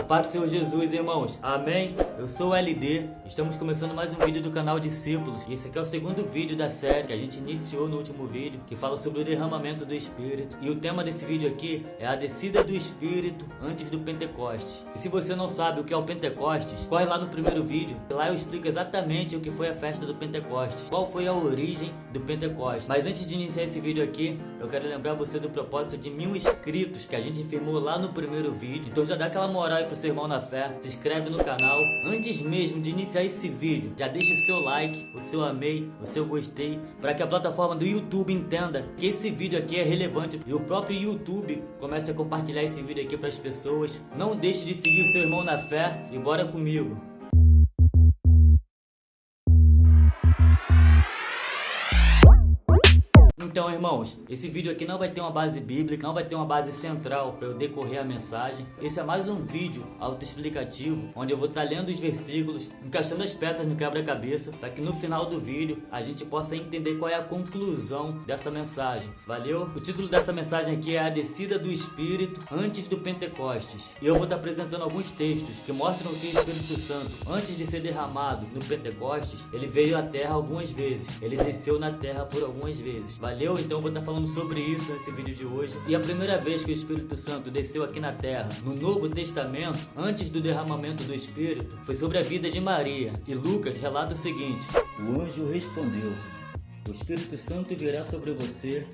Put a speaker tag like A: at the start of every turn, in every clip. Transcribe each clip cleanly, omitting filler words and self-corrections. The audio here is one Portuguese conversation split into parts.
A: paz do Senhor Jesus, irmãos. Amém? Eu sou o LD. Estamos começando mais um vídeo do canal Discípulos. E esse aqui é o segundo vídeo da série que a gente iniciou no último vídeo, que fala sobre o derramamento do Espírito. E o tema desse vídeo aqui é a descida do Espírito antes do Pentecostes. E se você não sabe o que é o Pentecostes, corre lá no primeiro vídeo. Lá eu explico exatamente o que foi a festa do Pentecostes, qual foi a origem do Pentecostes. Mas antes de iniciar esse vídeo aqui, eu quero lembrar você do propósito de 1000 inscritos que a gente firmou lá no primeiro vídeo. Então já dá aquela moral aí pro seu irmão na fé, se inscreve no canal. Antes mesmo de iniciar esse vídeo, já deixa o seu like, o seu amei, o seu gostei, para que a plataforma do YouTube entenda que esse vídeo aqui é relevante e o próprio YouTube comece a compartilhar esse vídeo aqui para as pessoas. Não deixe de seguir o seu irmão na fé e bora comigo. Então, irmãos, esse vídeo aqui não vai ter uma base bíblica, não vai ter uma base central para eu decorrer a mensagem. Esse é mais um vídeo autoexplicativo, onde eu vou estar lendo os versículos, encaixando as peças no quebra-cabeça, para que no final do vídeo a gente possa entender qual é a conclusão dessa mensagem. Valeu? O título dessa mensagem aqui é a descida do Espírito antes do Pentecostes. E eu vou estar apresentando alguns textos que mostram que o Espírito Santo, antes de ser derramado no Pentecostes, ele veio à Terra algumas vezes. Ele desceu na Terra por algumas vezes. Valeu? Então eu vou estar falando sobre isso nesse vídeo de hoje. E a primeira vez que o Espírito Santo desceu aqui na Terra, no Novo Testamento, antes do derramamento do Espírito, foi sobre a vida de Maria. E Lucas relata o seguinte:
B: o anjo respondeu: o Espírito Santo virá sobre você,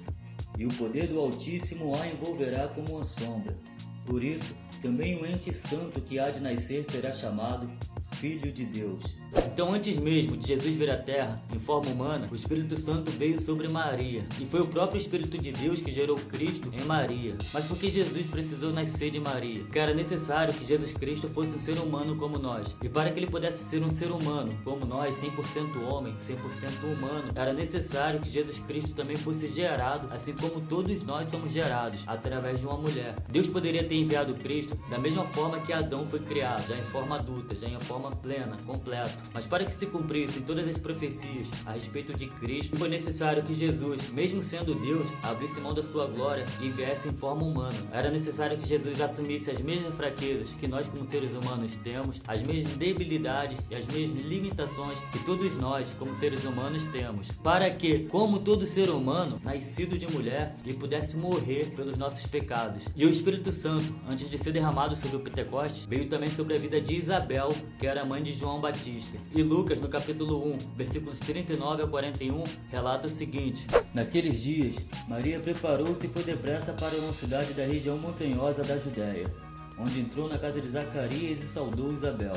B: e o poder do Altíssimo a envolverá como uma sombra. Por isso, também o ente santo que há de nascer será chamado Filho de Deus.
A: Então, antes mesmo de Jesus vir à Terra em forma humana, o Espírito Santo veio sobre Maria. E foi o próprio Espírito de Deus que gerou Cristo em Maria. Mas por que Jesus precisou nascer de Maria? Porque era necessário que Jesus Cristo fosse um ser humano como nós. E para que ele pudesse ser um ser humano como nós, 100% homem, 100% humano, era necessário que Jesus Cristo também fosse gerado, assim como todos nós somos gerados, através de uma mulher. Deus poderia ter enviado Cristo da mesma forma que Adão foi criado, já em forma adulta, já em forma plena, completa. Mas para que se cumprissem todas as profecias a respeito de Cristo, foi necessário que Jesus, mesmo sendo Deus, abrisse mão da sua glória e viesse em forma humana. Era necessário que Jesus assumisse as mesmas fraquezas que nós como seres humanos temos, as mesmas debilidades e as mesmas limitações que todos nós como seres humanos temos, para que, como todo ser humano, nascido de mulher, ele pudesse morrer pelos nossos pecados. E o Espírito Santo, antes de ser derramado sobre o Pentecostes, veio também sobre a vida de Isabel, que era a mãe de João Batista. E Lucas, no capítulo 1, versículos 39 a 41, relata o seguinte:
B: naqueles dias, Maria preparou-se e foi depressa para uma cidade da região montanhosa da Judéia, onde entrou na casa de Zacarias e saudou Isabel.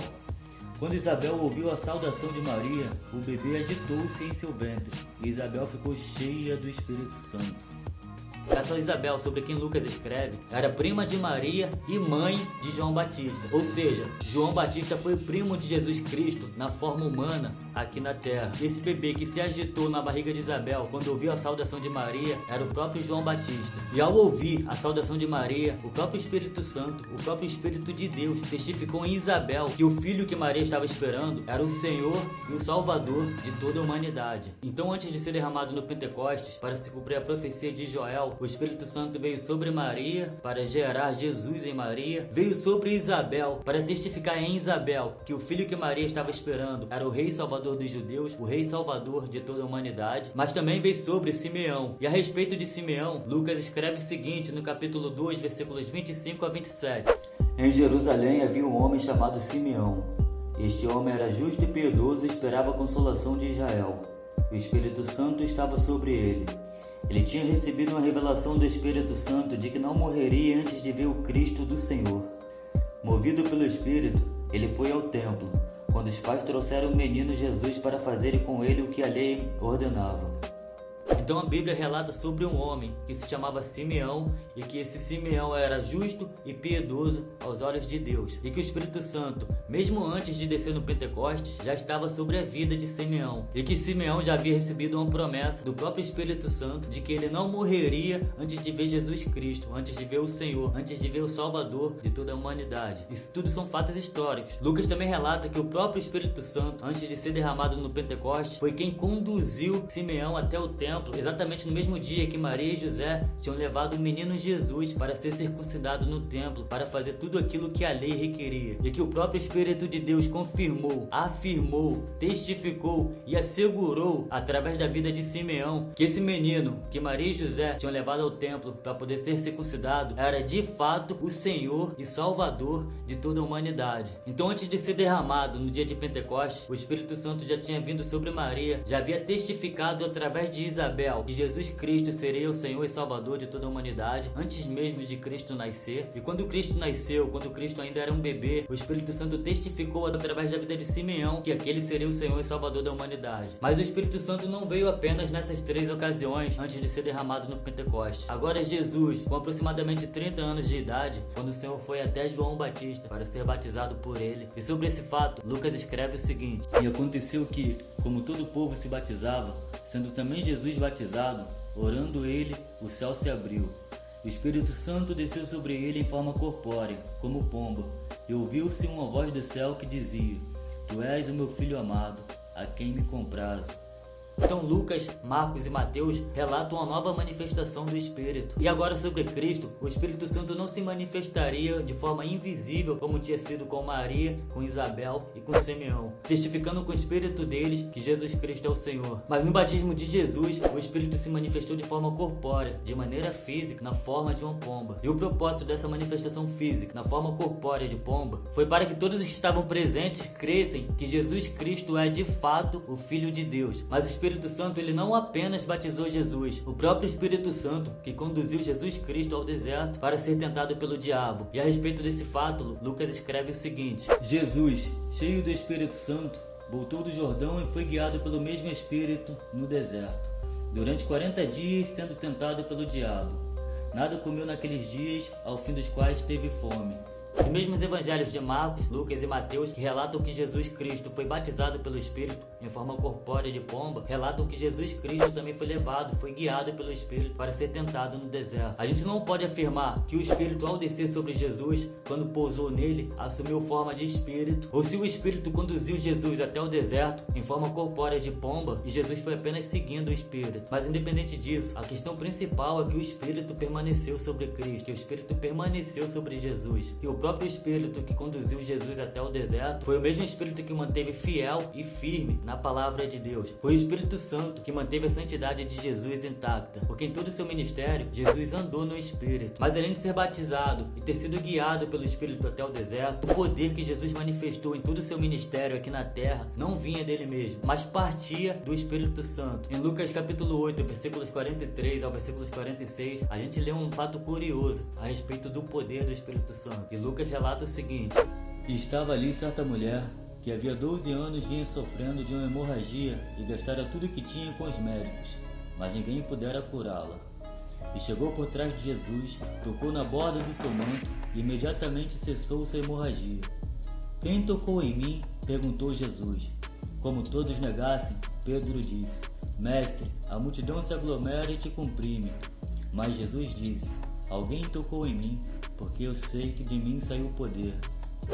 B: Quando Isabel ouviu a saudação de Maria, o bebê agitou-se em seu ventre, e Isabel ficou cheia do Espírito Santo.
A: Essa Isabel, sobre quem Lucas escreve, era prima de Maria e mãe de João Batista. Ou seja, João Batista foi primo de Jesus Cristo na forma humana aqui na terra. E esse bebê que se agitou na barriga de Isabel quando ouviu a saudação de Maria era o próprio João Batista. E ao ouvir a saudação de Maria, o próprio Espírito Santo, o próprio Espírito de Deus, testificou em Isabel que o filho que Maria estava esperando era o Senhor e o Salvador de toda a humanidade. Então, antes de ser derramado no Pentecostes, para se cumprir a profecia de Joel, o Espírito Santo veio sobre Maria para gerar Jesus em Maria, veio sobre Isabel para testificar em Isabel que o filho que Maria estava esperando era o Rei Salvador dos judeus, o Rei Salvador de toda a humanidade, mas também veio sobre Simeão. E a respeito de Simeão, Lucas escreve o seguinte no capítulo 2, versículos 25 a 27.
B: Em Jerusalém havia um homem chamado Simeão. Este homem era justo e piedoso e esperava a consolação de Israel. O Espírito Santo estava sobre ele. Ele tinha recebido uma revelação do Espírito Santo de que não morreria antes de ver o Cristo do Senhor. Movido pelo Espírito, ele foi ao templo, quando os pais trouxeram o menino Jesus para fazerem com ele o que a lei ordenava.
A: Então a Bíblia relata sobre um homem que se chamava Simeão e que esse Simeão era justo e piedoso aos olhos de Deus. E que o Espírito Santo, mesmo antes de descer no Pentecostes, já estava sobre a vida de Simeão. E que Simeão já havia recebido uma promessa do próprio Espírito Santo de que ele não morreria antes de ver Jesus Cristo, antes de ver o Senhor, antes de ver o Salvador de toda a humanidade. Isso tudo são fatos históricos. Lucas também relata que o próprio Espírito Santo, antes de ser derramado no Pentecostes, foi quem conduziu Simeão até o templo templo exatamente no mesmo dia que Maria e José tinham levado o menino Jesus para ser circuncidado no templo, para fazer tudo aquilo que a lei requeria, e que o próprio Espírito de Deus confirmou, afirmou, testificou e assegurou através da vida de Simeão que esse menino que Maria e José tinham levado ao templo para poder ser circuncidado era de fato o Senhor e Salvador de toda a humanidade. Então, antes de ser derramado no dia de Pentecostes, o Espírito Santo já tinha vindo sobre Maria, já havia testificado através de Isabel que Jesus Cristo seria o Senhor e Salvador de toda a humanidade, antes mesmo de Cristo nascer. E quando Cristo nasceu, quando Cristo ainda era um bebê, o Espírito Santo testificou através da vida de Simeão que aquele seria o Senhor e Salvador da humanidade. Mas o Espírito Santo não veio apenas nessas 3 ocasiões antes de ser derramado no Pentecostes. Agora Jesus, com aproximadamente 30 anos de idade, quando o Senhor foi até João Batista para ser batizado por ele. E sobre esse fato, Lucas escreve o seguinte: e aconteceu que, como todo o povo se batizava, sendo também Jesus batizado, orando ele, o céu se abriu. O Espírito Santo desceu sobre ele em forma corpórea, como pomba, e ouviu-se uma voz do céu que dizia: Tu és o meu filho amado, a quem me comprazo. Então Lucas, Marcos e Mateus relatam a nova manifestação do Espírito. E agora sobre Cristo, o Espírito Santo não se manifestaria de forma invisível como tinha sido com Maria, com Isabel e com Simeão, testificando com o Espírito deles que Jesus Cristo é o Senhor. Mas no batismo de Jesus, o Espírito se manifestou de forma corpórea, de maneira física, na forma de uma pomba. E o propósito dessa manifestação física, na forma corpórea de pomba, foi para que todos os que estavam presentes crescem que Jesus Cristo é de fato o Filho de Deus. Mas o Espírito Santo, ele não apenas batizou Jesus, o próprio Espírito Santo que conduziu Jesus Cristo ao deserto para ser tentado pelo diabo. E a respeito desse fato, Lucas escreve o seguinte: Jesus, cheio do Espírito Santo, voltou do Jordão e foi guiado pelo mesmo Espírito no deserto, durante 40 dias sendo tentado pelo diabo. Nada comeu naqueles dias, ao fim dos quais teve fome. Os mesmos evangelhos de Marcos, Lucas e Mateus, que relatam que Jesus Cristo foi batizado pelo Espírito em forma corpórea de pomba, relatam que Jesus Cristo também foi levado, foi guiado pelo Espírito para ser tentado no deserto. A gente não pode afirmar que o Espírito, ao descer sobre Jesus, quando pousou nele, assumiu forma de Espírito, ou se o Espírito conduziu Jesus até o deserto em forma corpórea de pomba e Jesus foi apenas seguindo o Espírito. Mas independente disso, a questão principal é que o Espírito permaneceu sobre Cristo, que o Espírito permaneceu sobre Jesus, que o próprio Espírito que conduziu Jesus até o deserto foi o mesmo Espírito que manteve fiel e firme na palavra de Deus. Foi o Espírito Santo que manteve a santidade de Jesus intacta, porque em todo o seu ministério, Jesus andou no Espírito. Mas além de ser batizado e ter sido guiado pelo Espírito até o deserto, o poder que Jesus manifestou em todo o seu ministério aqui na terra não vinha dele mesmo, mas partia do Espírito Santo. Em Lucas capítulo 8, versículos 43 ao versículos 46, a gente lê um fato curioso a respeito do poder do Espírito Santo. E Lucas relata o seguinte: e estava ali certa mulher que havia 12 anos vinha sofrendo de uma hemorragia e gastara tudo que tinha com os médicos, mas ninguém pudera curá-la. E chegou por trás de Jesus, tocou na borda do seu manto e imediatamente cessou sua hemorragia. Quem tocou em mim? Perguntou Jesus. Como todos negassem, Pedro disse: Mestre, a multidão se aglomera e te comprime. Mas Jesus disse: Alguém tocou em mim, porque eu sei que de mim saiu o poder.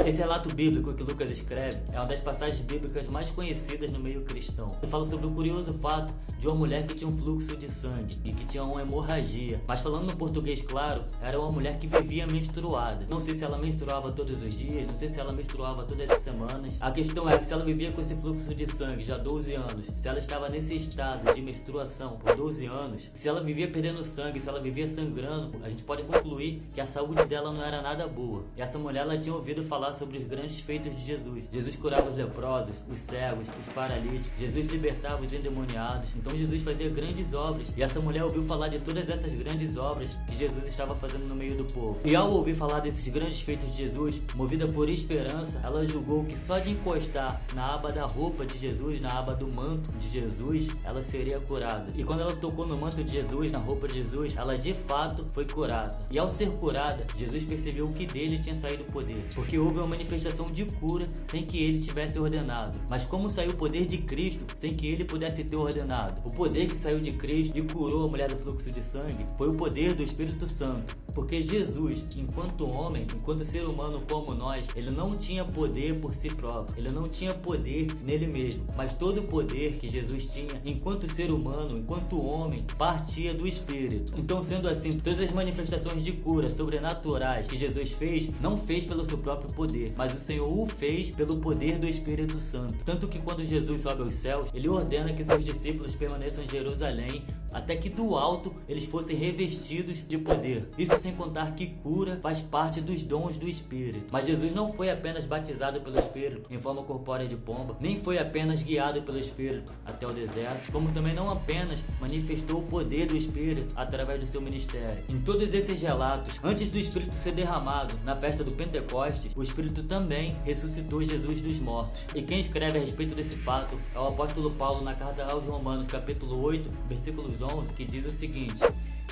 A: Esse relato bíblico que Lucas escreve é uma das passagens bíblicas mais conhecidas no meio cristão. Ele fala sobre o curioso fato de uma mulher que tinha um fluxo de sangue e que tinha uma hemorragia. Mas falando no português claro, era uma mulher que vivia menstruada. Não sei se ela menstruava todos os dias, não sei se ela menstruava todas as semanas. A questão é que se ela vivia com esse fluxo de sangue já há 12 anos, se ela estava nesse estado de menstruação por 12 anos, se ela vivia perdendo sangue, se ela vivia sangrando, a gente pode concluir que a saúde dela não era nada boa. E essa mulher, ela tinha ouvido falar sobre os grandes feitos de Jesus. Jesus curava os leprosos, os cegos, os paralíticos. Jesus libertava os endemoniados. Então Jesus fazia grandes obras. E essa mulher ouviu falar de todas essas grandes obras que Jesus estava fazendo no meio do povo. E ao ouvir falar desses grandes feitos de Jesus, movida por esperança, ela julgou que só de encostar na aba da roupa de Jesus, na aba do manto de Jesus, ela seria curada. E quando ela tocou no manto de Jesus, na roupa de Jesus, ela de fato foi curada. E ao ser curada, Jesus percebeu que dele tinha saído o poder, porque houve uma manifestação de cura sem que ele tivesse ordenado. Mas como saiu o poder de Cristo sem que ele pudesse ter ordenado? O poder que saiu de Cristo e curou a mulher do fluxo de sangue foi o poder do Espírito Santo. Porque Jesus, enquanto homem, enquanto ser humano como nós, ele não tinha poder por si próprio, ele não tinha poder nele mesmo, mas todo o poder que Jesus tinha enquanto ser humano, enquanto homem, partia do Espírito. Então, sendo assim, todas as manifestações de cura sobrenaturais que Jesus fez, não fez pelo seu próprio poder, mas o Senhor o fez pelo poder do Espírito Santo. Tanto que quando Jesus sobe aos céus, ele ordena que seus discípulos permaneçam em Jerusalém até que do alto eles fossem revestidos de poder. Isso sem contar que cura faz parte dos dons do Espírito. Mas Jesus não foi apenas batizado pelo Espírito em forma corpórea de pomba, nem foi apenas guiado pelo Espírito até o deserto, como também não apenas manifestou o poder do Espírito através do seu ministério. Em todos esses relatos, antes do Espírito ser derramado na festa do Pentecostes, o Espírito também ressuscitou Jesus dos mortos. E quem escreve a respeito desse fato é o apóstolo Paulo na carta aos Romanos, capítulo 8, versículos 11, que diz o seguinte: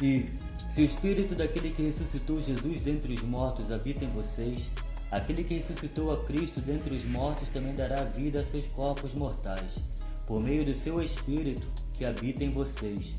B: E se o Espírito daquele que ressuscitou Jesus dentre os mortos habita em vocês, aquele que ressuscitou a Cristo dentre os mortos também dará vida a seus corpos mortais, por meio do seu Espírito que habita em vocês.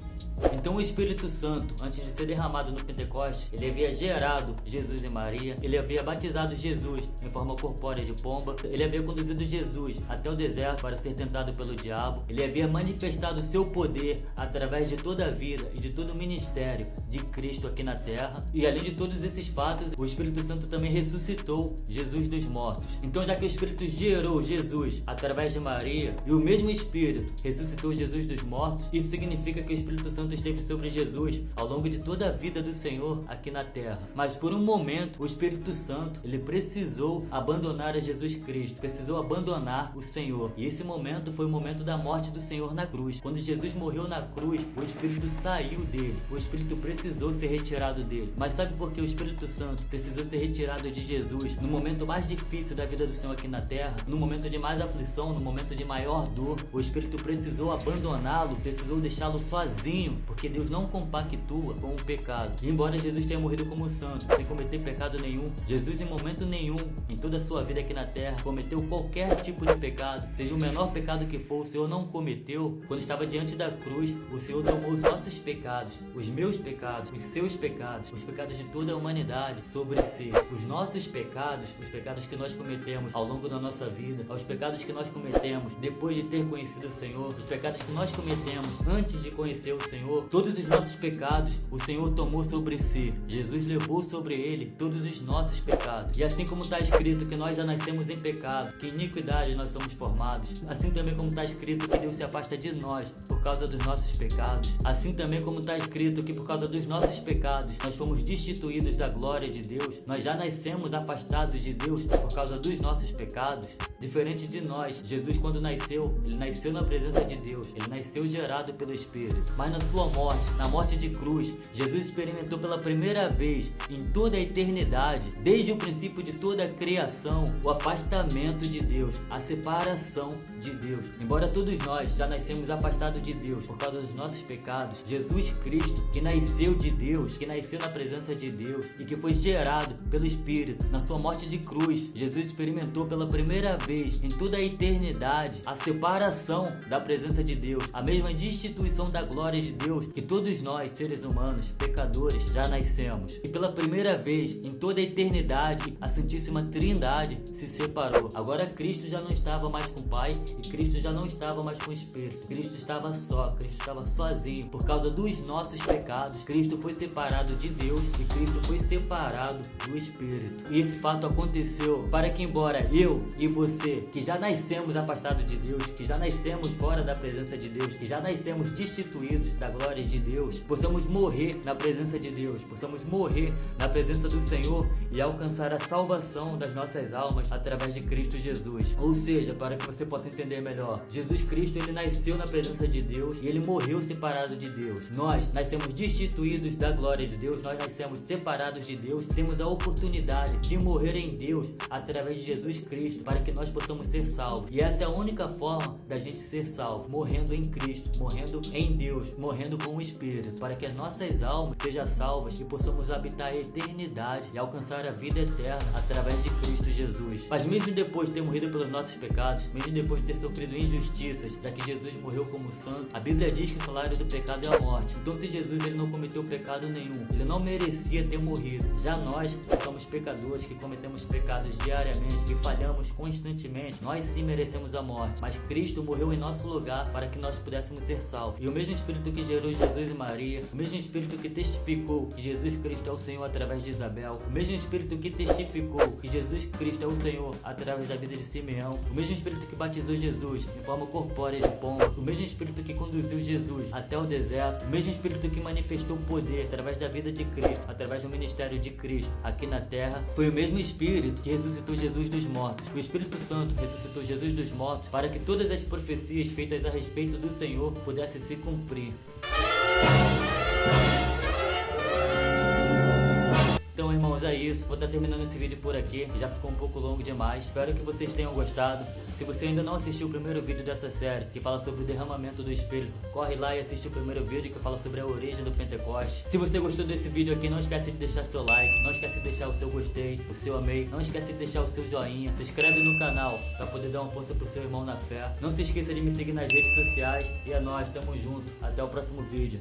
A: Então o Espírito Santo, antes de ser derramado no Pentecostes, ele havia gerado Jesus e Maria, ele havia batizado Jesus em forma corpórea de pomba, ele havia conduzido Jesus até o deserto para ser tentado pelo diabo, ele havia manifestado seu poder através de toda a vida e de todo o ministério de Cristo aqui na terra. E além de todos esses fatos, o Espírito Santo também ressuscitou Jesus dos mortos. Então, já que o Espírito gerou Jesus através de Maria e o mesmo Espírito ressuscitou Jesus dos mortos, isso significa que o Espírito Santo esteve sobre Jesus ao longo de toda a vida do Senhor aqui na terra. Mas por um momento, o Espírito Santo, ele precisou abandonar a Jesus Cristo, precisou abandonar o Senhor. E esse momento foi o momento da morte do Senhor na cruz. Quando Jesus morreu na cruz, o Espírito saiu dele, o Espírito precisou ser retirado dele. Mas sabe por que o Espírito Santo precisou ser retirado de Jesus no momento mais difícil da vida do Senhor aqui na terra, no momento de mais aflição, no momento de maior dor? O Espírito precisou abandoná-lo, precisou deixá-lo sozinho, porque Deus não compactua com o pecado. E embora Jesus tenha morrido como santo, sem cometer pecado nenhum, Jesus em momento nenhum, em toda a sua vida aqui na terra, cometeu qualquer tipo de pecado, seja o menor pecado que for, o Senhor não cometeu. Quando estava diante da cruz, o Senhor tomou os nossos pecados, os meus pecados, os seus pecados, os pecados de toda a humanidade sobre si. Os nossos pecados, os pecados que nós cometemos ao longo da nossa vida, os pecados que nós cometemos depois de ter conhecido o Senhor, os pecados que nós cometemos antes de conhecer o Senhor, todos os nossos pecados o Senhor tomou sobre si. Jesus levou sobre ele todos os nossos pecados. E assim como está escrito que nós já nascemos em pecado, que em iniquidade nós somos formados, assim também como está escrito que Deus se afasta de nós por causa dos nossos pecados, assim também como está escrito que por causa dos nossos pecados nós fomos destituídos da glória de Deus, nós já nascemos afastados de Deus por causa dos nossos pecados. Diferente de nós, Jesus quando nasceu, ele nasceu na presença de Deus, ele nasceu gerado pelo Espírito. Mas na sua morte, na morte de cruz, Jesus experimentou pela primeira vez em toda a eternidade, desde o princípio de toda a criação, o afastamento de Deus, a separação de Deus. Embora todos nós já nascemos afastados de Deus por causa dos nossos pecados, Jesus Cristo, que nasceu de Deus, que nasceu na presença de Deus e que foi gerado pelo Espírito, na sua morte de cruz, Jesus experimentou pela primeira vez em toda a eternidade a separação da presença de Deus, a mesma destituição da glória de Deus que todos nós, seres humanos, pecadores, já nascemos. E pela primeira vez em toda a eternidade, a Santíssima Trindade se separou. Agora Cristo já não estava mais com o Pai e Cristo já não estava mais com o Espírito. Cristo estava só, Cristo estava sozinho. Por causa dos nossos pecados, Cristo foi separado de Deus e Cristo foi separado do Espírito. E esse fato aconteceu para que, embora eu e você, que já nascemos afastados de Deus, que já nascemos fora da presença de Deus, que já nascemos destituídos da glória de Deus, possamos morrer na presença de Deus, possamos morrer na presença do Senhor e alcançar a salvação das nossas almas através de Cristo Jesus. Ou seja, para que você possa entender melhor, Jesus Cristo, ele nasceu na presença de Deus e ele morreu separado de Deus. Nós nascemos destituídos da glória de Deus, nós nascemos separados de Deus, temos a oportunidade de morrer em Deus através de Jesus Cristo, para que nós possamos ser salvos. E essa é a única forma da gente ser salvo, morrendo em Cristo, morrendo em Deus, morrendo morrendo com o Espírito, para que as nossas almas sejam salvas e possamos habitar a eternidade e alcançar a vida eterna através de Cristo Jesus. Mas mesmo depois de ter morrido pelos nossos pecados, mesmo depois de ter sofrido injustiças, já que Jesus morreu como santo, a Bíblia diz que o salário do pecado é a morte. Então se Jesus ele não cometeu pecado nenhum, ele não merecia ter morrido. Já nós, que somos pecadores, que cometemos pecados diariamente, que falhamos constantemente, nós sim merecemos a morte. Mas Cristo morreu em nosso lugar para que nós pudéssemos ser salvos. E o mesmo Espírito que gerou Jesus e Maria, o mesmo Espírito que testificou que Jesus Cristo é o Senhor através de Isabel, o mesmo Espírito que testificou que Jesus Cristo é o Senhor através da vida de Simeão, o mesmo Espírito que batizou Jesus em forma corpórea de pomba, o mesmo Espírito que conduziu Jesus até o deserto, o mesmo Espírito que manifestou poder através da vida de Cristo, através do ministério de Cristo aqui na terra, foi o mesmo Espírito que ressuscitou Jesus dos mortos. O Espírito Santo ressuscitou Jesus dos mortos para que todas as profecias feitas a respeito do Senhor pudessem se cumprir. Então, irmãos, é isso. Vou estar terminando esse vídeo por aqui. Já ficou um pouco longo demais. Espero que vocês tenham gostado. Se você ainda não assistiu o primeiro vídeo dessa série, que fala sobre o derramamento do Espírito, corre lá e assiste o primeiro vídeo que fala sobre a origem do Pentecoste. Se você gostou desse vídeo aqui, não esquece de deixar seu like, não esquece de deixar o seu gostei, o seu amei, não esquece de deixar o seu joinha, se inscreve no canal para poder dar uma força pro seu irmão na fé. Não se esqueça de me seguir nas redes sociais e é nóis, tamo junto. Até o próximo vídeo.